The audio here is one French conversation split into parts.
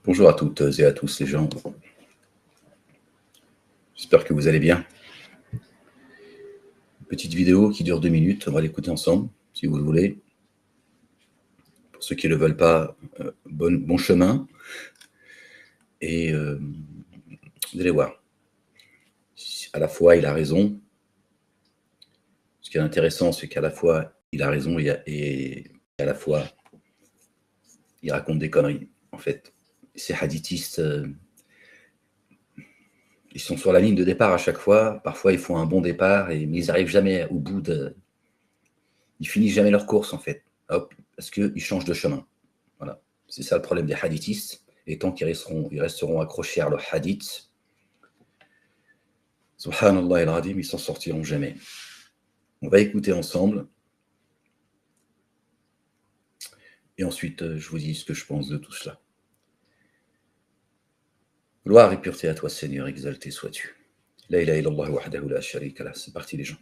Bonjour à toutes et à tous les gens. J'espère que vous allez bien. Petite vidéo qui dure 2 minutes, on va l'écouter ensemble, si vous le voulez. Pour ceux qui ne le veulent pas, bon chemin. Et vous allez voir. À la fois, il a raison. Ce qui est intéressant, c'est qu'à la fois, il a raison et à la fois, il raconte des conneries, en fait. Ces hadithistes, ils sont sur la ligne de départ à chaque fois. Parfois, ils font un bon départ, mais ils n'arrivent jamais au bout de... Ils finissent jamais leur course, en fait. Hop, parce qu'ils changent de chemin. Voilà. C'est ça le problème des hadithistes. Et tant qu'ils resteront accrochés à leur hadith, subhanallah al-Radim, ils s'en sortiront jamais. On va écouter ensemble. Et ensuite, je vous dis ce que je pense de tout cela. Gloire et pureté à toi, Seigneur, exalté sois-tu. La ilaha illallah wahdahu la sharika lah. C'est parti, les gens.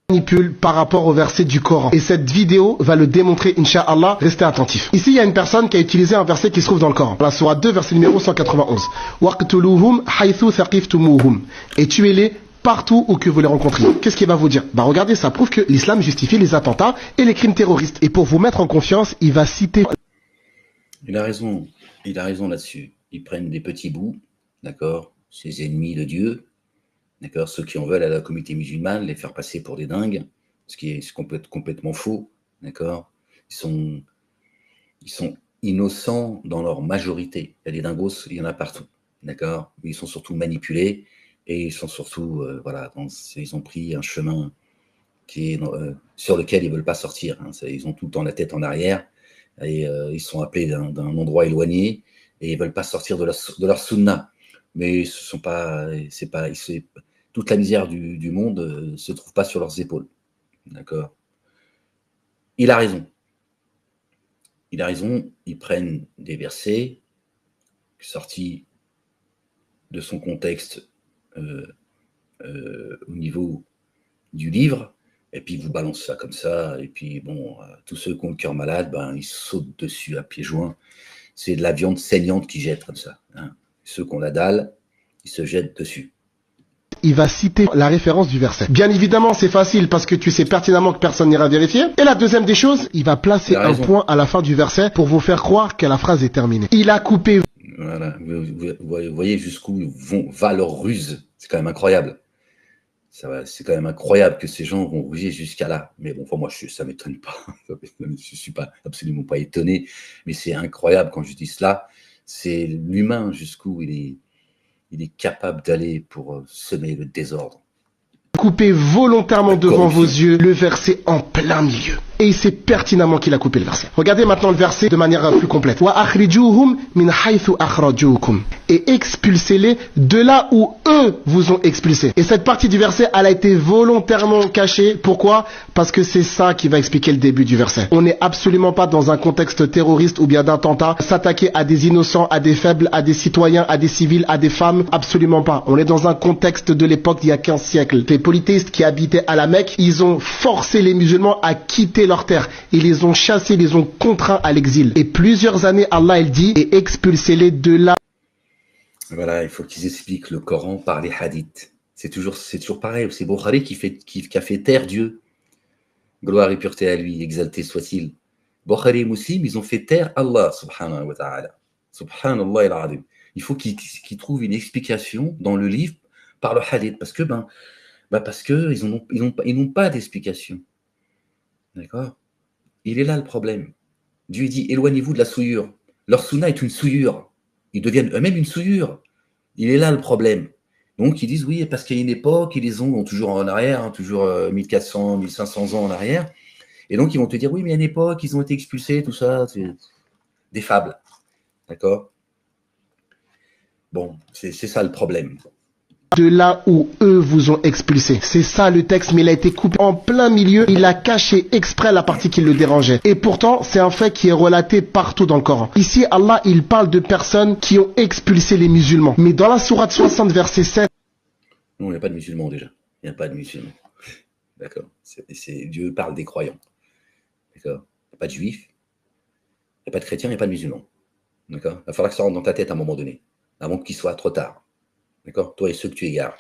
Manipule par rapport au verset du Coran. Et cette vidéo va le démontrer, Inch'Allah. Restez attentifs. Ici, il y a une personne qui a utilisé un verset qui se trouve dans le Coran. La sourate 2, verset numéro 191. Waqtuluhum haythu thaqiftumuhum. Et tuez-les partout où que vous les rencontriez. Qu'est-ce qu'il va vous dire? Regardez, ça prouve que l'islam justifie les attentats et les crimes terroristes. Et pour vous mettre en confiance, il va citer... Il a raison là-dessus. Ils prennent des petits bouts, d'accord, ces ennemis de Dieu, d'accord, ceux qui en veulent à la communauté musulmane, les faire passer pour des dingues, ce qui est complètement faux, d'accord. Ils sont innocents dans leur majorité. Il y a des dingos, il y en a partout, d'accord. Mais ils sont surtout manipulés et ils sont surtout, ils ont pris un chemin qui est, sur lequel ils ne veulent pas sortir. Hein. Ils ont tout le temps la tête en arrière et ils sont appelés d'un endroit éloigné et ils ne veulent pas sortir de leur sunna. Mais toute la misère du monde ne se trouve pas sur leurs épaules. D'accord. Il a raison. Ils prennent des versets sortis de son contexte au niveau du livre, et puis ils vous balancent ça comme ça, et puis bon, tous ceux qui ont le cœur malade, ils sautent dessus à pieds joints. C'est de la viande saignante qui jette comme ça. Hein. Ceux qui ont la dalle, ils se jettent dessus. Il va citer la référence du verset. Bien évidemment, c'est facile parce que tu sais pertinemment que personne n'ira vérifier. Et la deuxième des choses, il va placer un point à la fin du verset pour vous faire croire que la phrase est terminée. Il a coupé... Voilà, vous voyez jusqu'où va leur ruse. C'est quand même incroyable. C'est quand même incroyable que ces gens vont ruser jusqu'à là. Mais bon, pour moi, ça ne m'étonne pas. Je ne suis absolument pas étonné. Mais c'est incroyable quand je dis cela. C'est l'humain jusqu'où il est capable d'aller pour semer le désordre. Coupé volontairement devant vos yeux le verset en plein milieu. Et il sait pertinemment qu'il a coupé le verset. Regardez maintenant le verset de manière plus complète. Wa akhrijuhum min haythu akhrajukum. Et expulsez-les de là où eux vous ont expulsé. Et cette partie du verset, elle a été volontairement cachée. Pourquoi? Parce que c'est ça qui va expliquer le début du verset. On n'est absolument pas dans un contexte terroriste ou bien d'attentat. S'attaquer à des innocents, à des faibles, à des citoyens, à des civils, à des femmes. Absolument pas. On est dans un contexte de l'époque d'il y a 15 siècles. Les polythéistes qui habitaient à la Mecque, ils ont forcé les musulmans à quitter leur terre. Ils les ont chassés, ils les ont contraints à l'exil. Et plusieurs années, Allah, il dit, et expulsez-les de là. Voilà, il faut qu'ils expliquent le Coran par les hadiths. C'est toujours pareil. C'est Bukhari qui a fait taire Dieu. Gloire et pureté à lui, exalté soit-il. Bukhari et Muslim, ils ont fait taire Allah, subhanahu wa ta'ala. Subhanallah al-Adim. Il faut qu'ils trouvent une explication dans le livre par le hadith. Parce que, parce que ils n'ont pas d'explication. D'accord? Il est là le problème. Dieu dit, éloignez-vous de la souillure. Leur sunna est une souillure. Ils deviennent eux-mêmes une souillure. Il est là le problème. Donc, ils disent, oui, parce qu'il y a une époque, ils les ont toujours en arrière, hein, toujours 1400, 1500 ans en arrière. Et donc, ils vont te dire, oui, mais il y a une époque, ils ont été expulsés, tout ça. C'est des fables. D'accord? Bon, c'est ça le problème. De là où eux vous ont expulsé. C'est ça le texte, mais il a été coupé en plein milieu. Il a caché exprès la partie qui le dérangeait. Et pourtant, c'est un fait qui est relaté partout dans le Coran. Ici, Allah, il parle de personnes qui ont expulsé les musulmans. Mais dans la sourate 60, verset 7... Non, il n'y a pas de musulmans déjà. Il n'y a pas de musulmans. D'accord. Dieu parle des croyants. D'accord. Il n'y a pas de juifs. n'y a pas de chrétien, il n'y a pas de musulman. D'accord? Il va falloir que ça rentre dans ta tête à un moment donné, avant qu'il soit trop tard. D'accord? Toi et ceux que tu égares.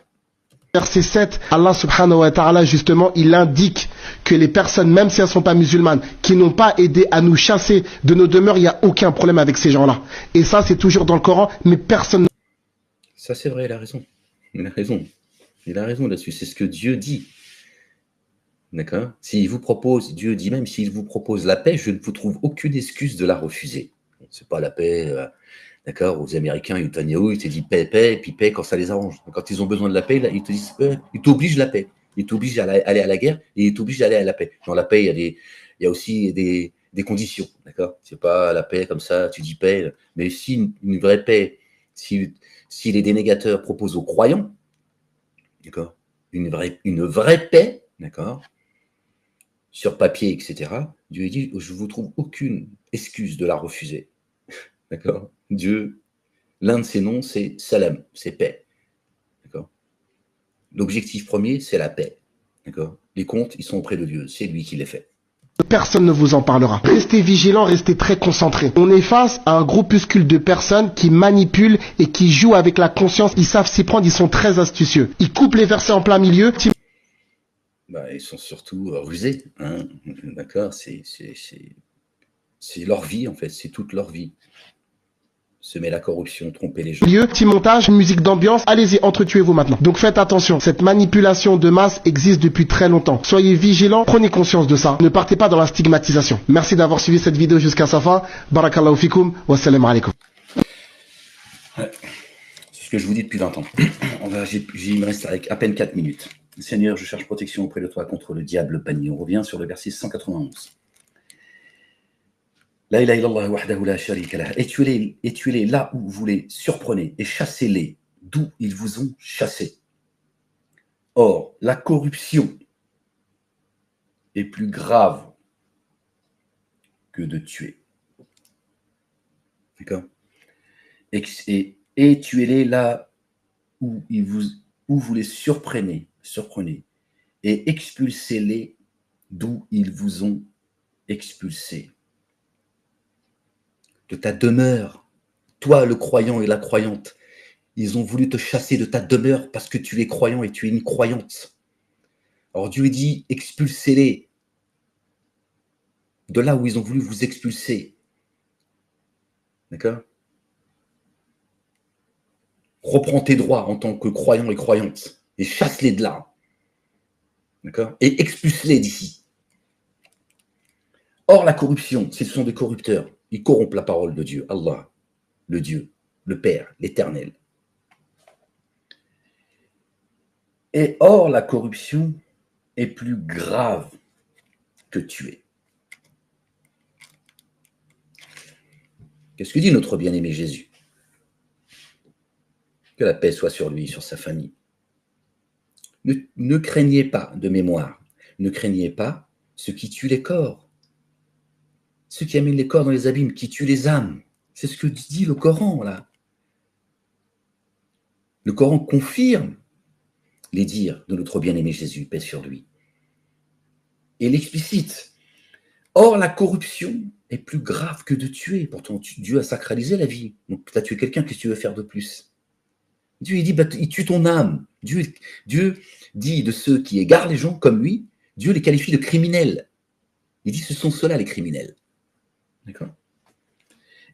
Verset 7, Allah subhanahu wa ta'ala, justement, il indique que les personnes, même si elles ne sont pas musulmanes, qui n'ont pas aidé à nous chasser de nos demeures, il n'y a aucun problème avec ces gens-là. Et ça, c'est toujours dans le Coran, mais personne... Ça, c'est vrai, il a raison. Il a raison. Il a raison là-dessus. C'est ce que Dieu dit. D'accord? S'il vous propose, Dieu dit même, s'il vous propose la paix, je ne vous trouve aucune excuse de la refuser. C'est pas la paix... D'accord, aux Américains, ils te disent paix, et puis paix quand ça les arrange. Quand ils ont besoin de la paix, là, ils te disent ils t'obligent la paix. Ils t'obligent à aller à la guerre et ils t'obligent à aller à la paix. Dans la paix, il y a aussi des conditions. D'accord, c'est pas la paix comme ça, tu dis paix. Mais si une vraie paix, si les dénégateurs proposent aux croyants, d'accord, une vraie paix, d'accord, sur papier, etc., Dieu dit, je ne vous trouve aucune excuse de la refuser. D'accord? Dieu, l'un de ses noms, c'est Salam, c'est paix. D'accord? L'objectif premier, c'est la paix. D'accord? Les comptes, ils sont auprès de Dieu. C'est lui qui les fait. Personne ne vous en parlera. Restez vigilants, restez très concentrés. On est face à un groupuscule de personnes qui manipulent et qui jouent avec la conscience. Ils savent s'y prendre, ils sont très astucieux. Ils coupent les versets en plein milieu. Ils sont surtout rusés. Hein? D'accord? C'est leur vie, en fait. C'est toute leur vie. Semer la corruption, tromper les gens. Petit montage, musique d'ambiance, allez-y, entretuez-vous maintenant. Donc faites attention, cette manipulation de masse existe depuis très longtemps. Soyez vigilants, prenez conscience de ça. Ne partez pas dans la stigmatisation. Merci d'avoir suivi cette vidéo jusqu'à sa fin. Barakallahu fikoum, wassalamu alaikum. Ouais. C'est ce que je vous dis depuis longtemps. Il me reste avec à peine 4 minutes. Seigneur, je cherche protection auprès de toi contre le diable banni. On revient sur le verset 191. La ilaha illallah wahdahu la sharika lah. Et tuez-les là où vous les surprenez et chassez-les d'où ils vous ont chassés. Or, la corruption est plus grave que de tuer. D'accord? Et tuez-les là où vous les surprenez et expulsez-les d'où ils vous ont expulsés. De ta demeure, toi le croyant et la croyante, ils ont voulu te chasser de ta demeure parce que tu es croyant et tu es une croyante. Alors Dieu dit, expulsez-les de là où ils ont voulu vous expulser. D'accord? Reprends tes droits en tant que croyant et croyante et chasse-les de là. D'accord? Et expulse-les d'ici. Or, la corruption, ce sont des corrupteurs. Ils corrompent la parole de Dieu, Allah, le Dieu, le Père, l'Éternel. Et or, la corruption est plus grave que tuer. Qu'est-ce que dit notre bien-aimé Jésus? Que la paix soit sur lui, sur sa famille. Ne craignez pas, de mémoire, ne craignez pas ceux qui tuent les corps. Ceux qui amènent les corps dans les abîmes, qui tuent les âmes. C'est ce que dit le Coran, là. Le Coran confirme les dires de notre bien-aimé Jésus, paix sur lui. Et l'explicite. Or, la corruption est plus grave que de tuer. Pourtant, Dieu a sacralisé la vie. Donc, tu as tué quelqu'un, qu'est-ce que tu veux faire de plus? Dieu, il dit, il tue ton âme. Dieu dit de ceux qui égarent les gens comme lui, Dieu les qualifie de criminels. Il dit, ce sont ceux-là les criminels. D'accord?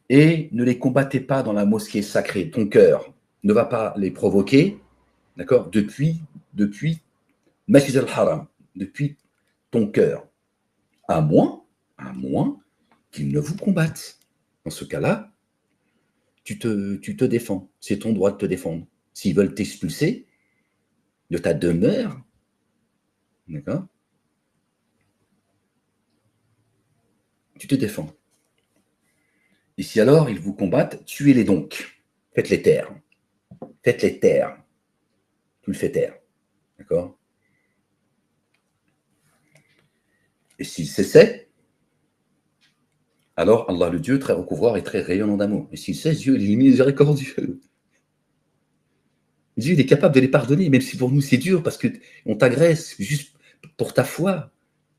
Et ne les combattez pas dans la mosquée sacrée. Ton cœur ne va pas les provoquer, d'accord, depuis Masjid al-Haram, depuis ton cœur, à moins qu'ils ne vous combattent. Dans ce cas-là, tu te défends. C'est ton droit de te défendre. S'ils veulent t'expulser de ta demeure, d'accord, tu te défends. Et si alors ils vous combattent, tuez-les donc. Faites-les taire. Faites-les taire. Tu le fais taire. D'accord? Et s'ils cessaient, alors Allah le Dieu très recouvreur et très rayonnant d'amour. Et s'ils cessent, Dieu il est miséricordieux. Dieu il est capable de les pardonner, même si pour nous c'est dur, parce qu'on t'agresse juste pour ta foi,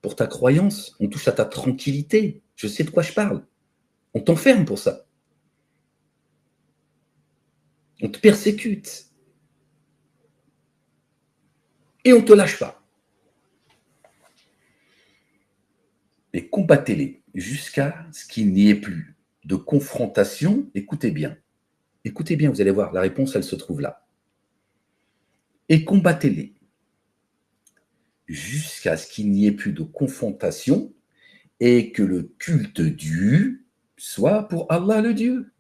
pour ta croyance. On touche à ta tranquillité. Je sais de quoi je parle. On t'enferme pour ça. On te persécute. Et on ne te lâche pas. Et combattez-les jusqu'à ce qu'il n'y ait plus de confrontation. Écoutez bien, vous allez voir, la réponse, elle se trouve là. Et combattez-les jusqu'à ce qu'il n'y ait plus de confrontation et que le culte dû soit pour Allah le Dieu.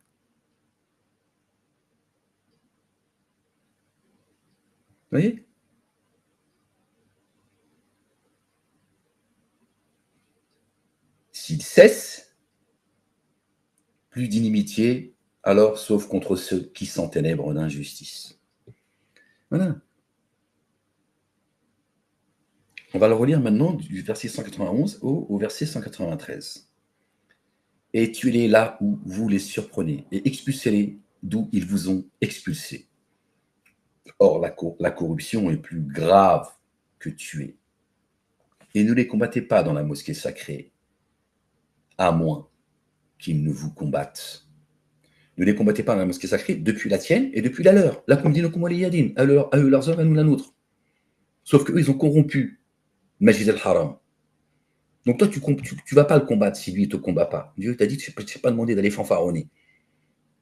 Vous voyez? S'il cesse, plus d'inimitié, alors sauf contre ceux qui s'enténèbrent d'injustice. Voilà. On va le relire maintenant du verset 191 au verset 193. Et tuez-les là où vous les surprenez, et expulsez-les d'où ils vous ont expulsés. Or, la corruption est plus grave que tuer. Et ne les combattez pas dans la mosquée sacrée, à moins qu'ils ne vous combattent. Ne les combattez pas dans la mosquée sacrée depuis la tienne et depuis la leur. La kumdinakum waliyadin, à eux leurs œuvres, à nous la nôtre. Sauf qu'eux, ils ont corrompu Masjid al-Haram. Donc toi, tu ne vas pas le combattre si lui, il ne te combat pas. Dieu t'a dit, je ne t'ai pas demandé d'aller fanfaronner.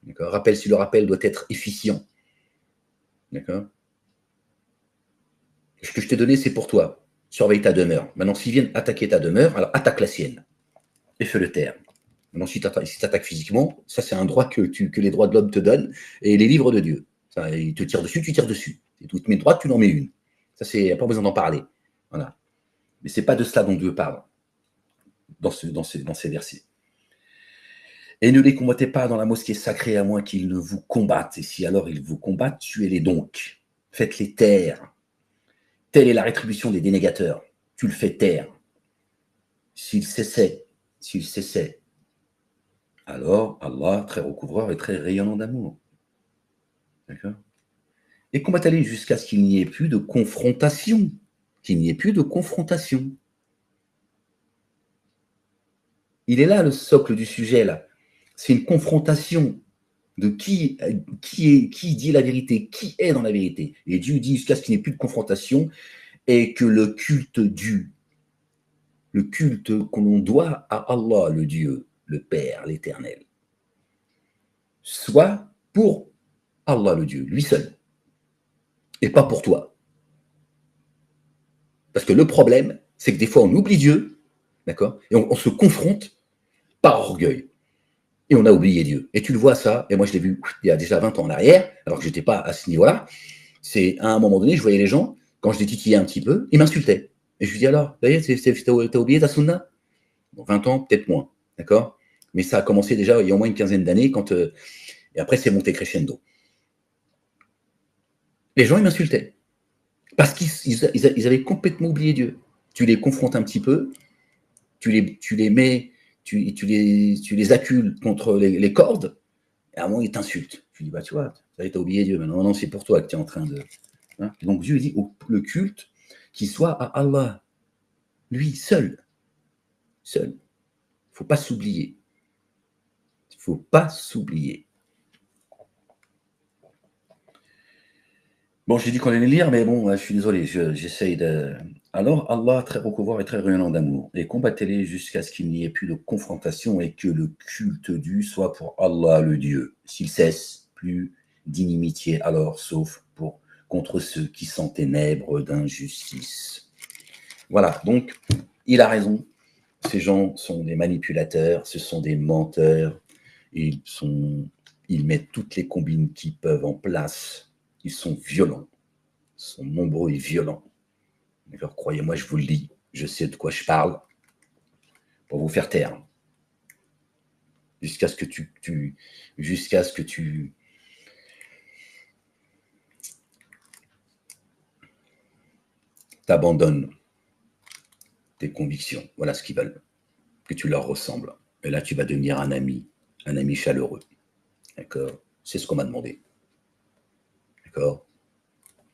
D'accord? Rappel, si le rappel doit être efficient. D'accord? Ce que je t'ai donné, c'est pour toi. Surveille ta demeure. Maintenant, s'ils viennent attaquer ta demeure, alors attaque la sienne. Et fais le taire. Maintenant, si tu attaques physiquement, ça, c'est un droit que les droits de l'homme te donnent et les livres de Dieu. Ça, il te tire dessus, tu tires dessus. Et tu te mets droite, tu en mets une. Ça, il n'y a pas besoin d'en parler. Voilà. Mais ce n'est pas de cela dont Dieu parle dans ces versets. Et ne les combattez pas dans la mosquée sacrée à moins qu'ils ne vous combattent. Et si alors ils vous combattent, tuez-les donc. Faites-les taire. Telle est la rétribution des dénégateurs. Tu le fais taire. S'il cessait, alors Allah, très recouvreur et très rayonnant d'amour. D'accord? Et combattez-les jusqu'à ce qu'il n'y ait plus de confrontation. Qu'il n'y ait plus de confrontation. Il est là le socle du sujet, là. C'est une confrontation de qui dit la vérité, qui est dans la vérité. Et Dieu dit jusqu'à ce qu'il n'y ait plus de confrontation et que le culte dû, le culte qu'on doit à Allah, le Dieu, le Père, l'Éternel, soit pour Allah, le Dieu, lui seul, et pas pour toi. Parce que le problème, c'est que des fois, on oublie Dieu, d'accord, et on se confronte par orgueil. Et on a oublié Dieu. Et tu le vois ça, et moi je l'ai vu il y a déjà 20 ans en arrière, alors que je n'étais pas à ce niveau-là. C'est à un moment donné, je voyais les gens, quand je les titillais un petit peu, ils m'insultaient. Et je lui dis alors, d'ailleurs, t'as oublié ta sunna? Bon, 20 ans, peut-être moins, d'accord? Mais ça a commencé déjà il y a au moins une quinzaine d'années, et après c'est monté crescendo. Les gens, ils m'insultaient. Parce qu'ils avaient complètement oublié Dieu. Tu les confrontes un petit peu, tu les mets, tu les accules contre les cordes, et à un moment, ils t'insultent. Je dis, bah tu vois, tu as oublié Dieu maintenant. Non, c'est pour toi que tu es en train de... Hein? Donc Dieu dit, le culte, qui soit à Allah, lui seul. Seul. Il ne faut pas s'oublier. Il ne faut pas s'oublier. Bon, j'ai dit qu'on allait lire, mais bon, je suis désolé, j'essaye de... Alors, Allah, très recouvreur et très rayonnant d'amour, et combattez-les jusqu'à ce qu'il n'y ait plus de confrontation et que le culte dû soit pour Allah le Dieu. S'il cesse, plus d'inimitié alors, sauf contre ceux qui s'enténèbrent d'injustice. Voilà, donc, il a raison. Ces gens sont des manipulateurs, ce sont des menteurs. Ils mettent toutes les combines qu'ils peuvent en place. Ils sont violents. Ils sont nombreux et violents. Alors, croyez-moi, je vous le dis, je sais de quoi je parle pour vous faire taire. Jusqu'à ce que tu t'abandonnes tes convictions. Voilà ce qu'ils veulent. Que tu leur ressembles. Et là, tu vas devenir un ami chaleureux. D'accord? C'est ce qu'on m'a demandé. D'accord?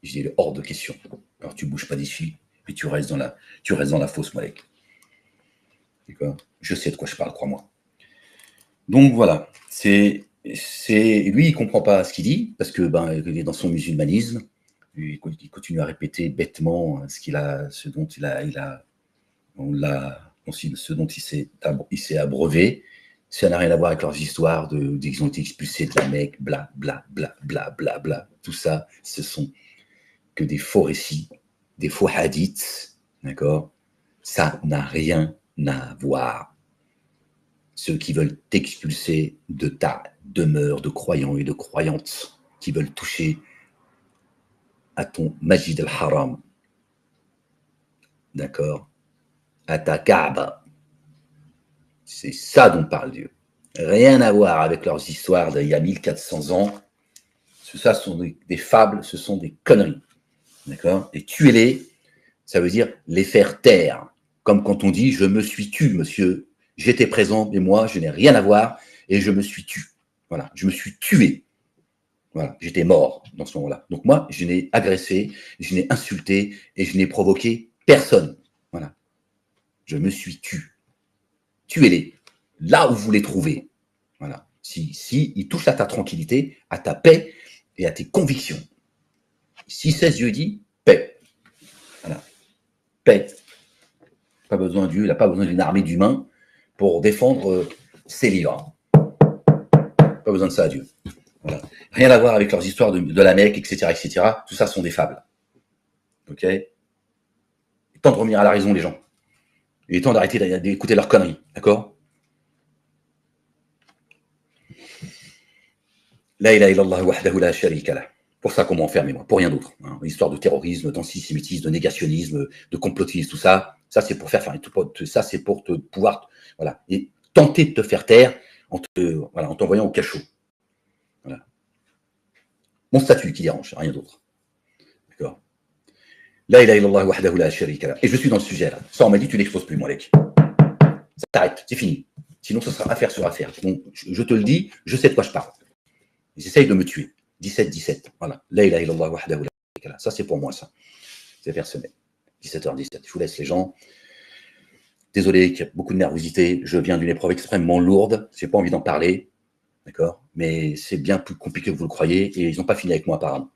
Je dis, hors de question. Alors, tu ne bouges pas d'ici, puis tu restes dans la fausse Malek. D'accord? Je sais de quoi je parle, crois-moi. Donc voilà, lui, il comprend pas ce qu'il dit, parce que il est dans son musulmanisme, il continue à répéter bêtement ce dont il s'est abreuvé. Ça n'a rien à voir avec leurs histoires qu'ils ont été expulsés de la Mecque, bla bla bla bla bla bla. Tout ça, ce sont que des faux récits, des faux hadiths, d'accord? Ça n'a rien à voir. Ceux qui veulent t'expulser de ta demeure de croyants et de croyantes, qui veulent toucher à ton Majid al-Haram, d'accord, à ta Kaaba. C'est ça dont parle Dieu. Rien à voir avec leurs histoires d'il y a 1400 ans. Ça sont des fables, ce sont des conneries. D'accord? Et tuer-les, ça veut dire les faire taire. Comme quand on dit « je me suis tu, monsieur, j'étais présent, mais moi, je n'ai rien à voir, et je me suis tu ». Voilà, je me suis tué. Voilà, j'étais mort dans ce moment-là. Donc moi, je n'ai agressé, je n'ai insulté, et je n'ai provoqué personne. Voilà. Je me suis tu. Tuez-les, là où vous les trouvez. Voilà. Si ils touchent à ta tranquillité, à ta paix et à tes convictions. Si 16 Dieu dit, paix. Voilà. Paix. Pas besoin de Dieu, il n'a pas besoin d'une armée d'humains pour défendre ses livres. Pas besoin de ça, Dieu. Voilà. Rien à voir avec leurs histoires de la Mecque, etc., etc. Tout ça sont des fables. Ok? Il est temps de revenir à la raison, les gens. Il est temps d'arrêter d'écouter leurs conneries. D'accord? La ilaha illallah wahdahu la sharika lah. Pour ça qu'on m'a enfermé, moi, pour rien d'autre. Hein. L'histoire de terrorisme, d'antisémitisme, de négationnisme, de complotisme, tout ça, ça c'est pour faire ça c'est pour te pouvoir, voilà, et tenter de te faire taire en t'envoyant au cachot. Voilà. Mon statut qui dérange, rien d'autre. D'accord. La ilaha illallah wahdahu la sharika lah. Et je suis dans le sujet là. Ça on m'a dit tu n'exposes plus, moi, mec. Ça t'arrête, c'est fini. Sinon ce sera affaire sur affaire. Bon, je te le dis, je sais de quoi je parle. Ils essayent de me tuer. 17-17. Voilà. La ilaha illallah wahdahu la sharika lah. Ça, c'est pour moi, ça. C'est personnel. 17h17. Je vous laisse, les gens. Désolé qu'il y a beaucoup de nervosité. Je viens d'une épreuve extrêmement lourde. Je n'ai pas envie d'en parler. D'accord? Mais c'est bien plus compliqué que vous le croyez. Et ils n'ont pas fini avec moi, apparemment.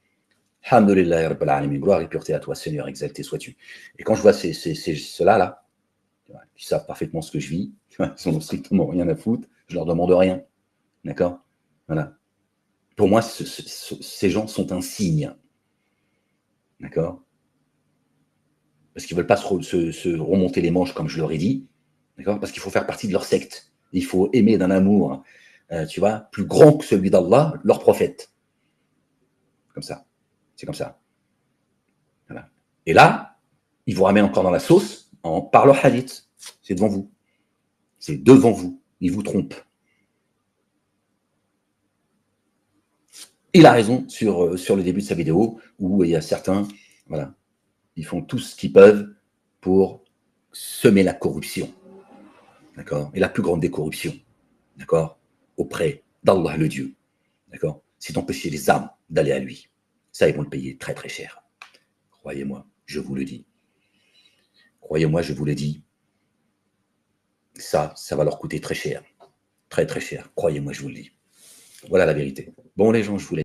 Alhamdulillah, Rabbil Alamin. Gloire et pureté à toi, Seigneur, exalté sois-tu. Et quand je vois ceux-là, là, qui savent parfaitement ce que je vis, ils n'ont strictement rien à foutre. Je leur demande rien. D'accord? Voilà. Pour moi, ces gens sont un signe. D'accord? Parce qu'ils ne veulent pas se remonter les manches, comme je leur ai dit. D'accord? Parce qu'il faut faire partie de leur secte. Il faut aimer d'un amour, tu vois, plus grand que celui d'Allah, leur prophète. Comme ça. C'est comme ça. Voilà. Et là, ils vous ramènent encore dans la sauce par leur hadith. C'est devant vous. C'est devant vous. Ils vous trompent. Il a raison sur le début de sa vidéo, où il y a certains, voilà, ils font tout ce qu'ils peuvent pour semer la corruption. D'accord? Et la plus grande des corruptions, d'accord, auprès d'Allah le Dieu, d'accord, c'est d'empêcher les âmes d'aller à lui. Ça, ils vont le payer très très cher. Croyez-moi, je vous le dis. Croyez-moi, je vous le dis. Ça va leur coûter très cher. Très très cher. Croyez-moi, je vous le dis. Voilà la vérité. Bon, les gens, je vous laisse.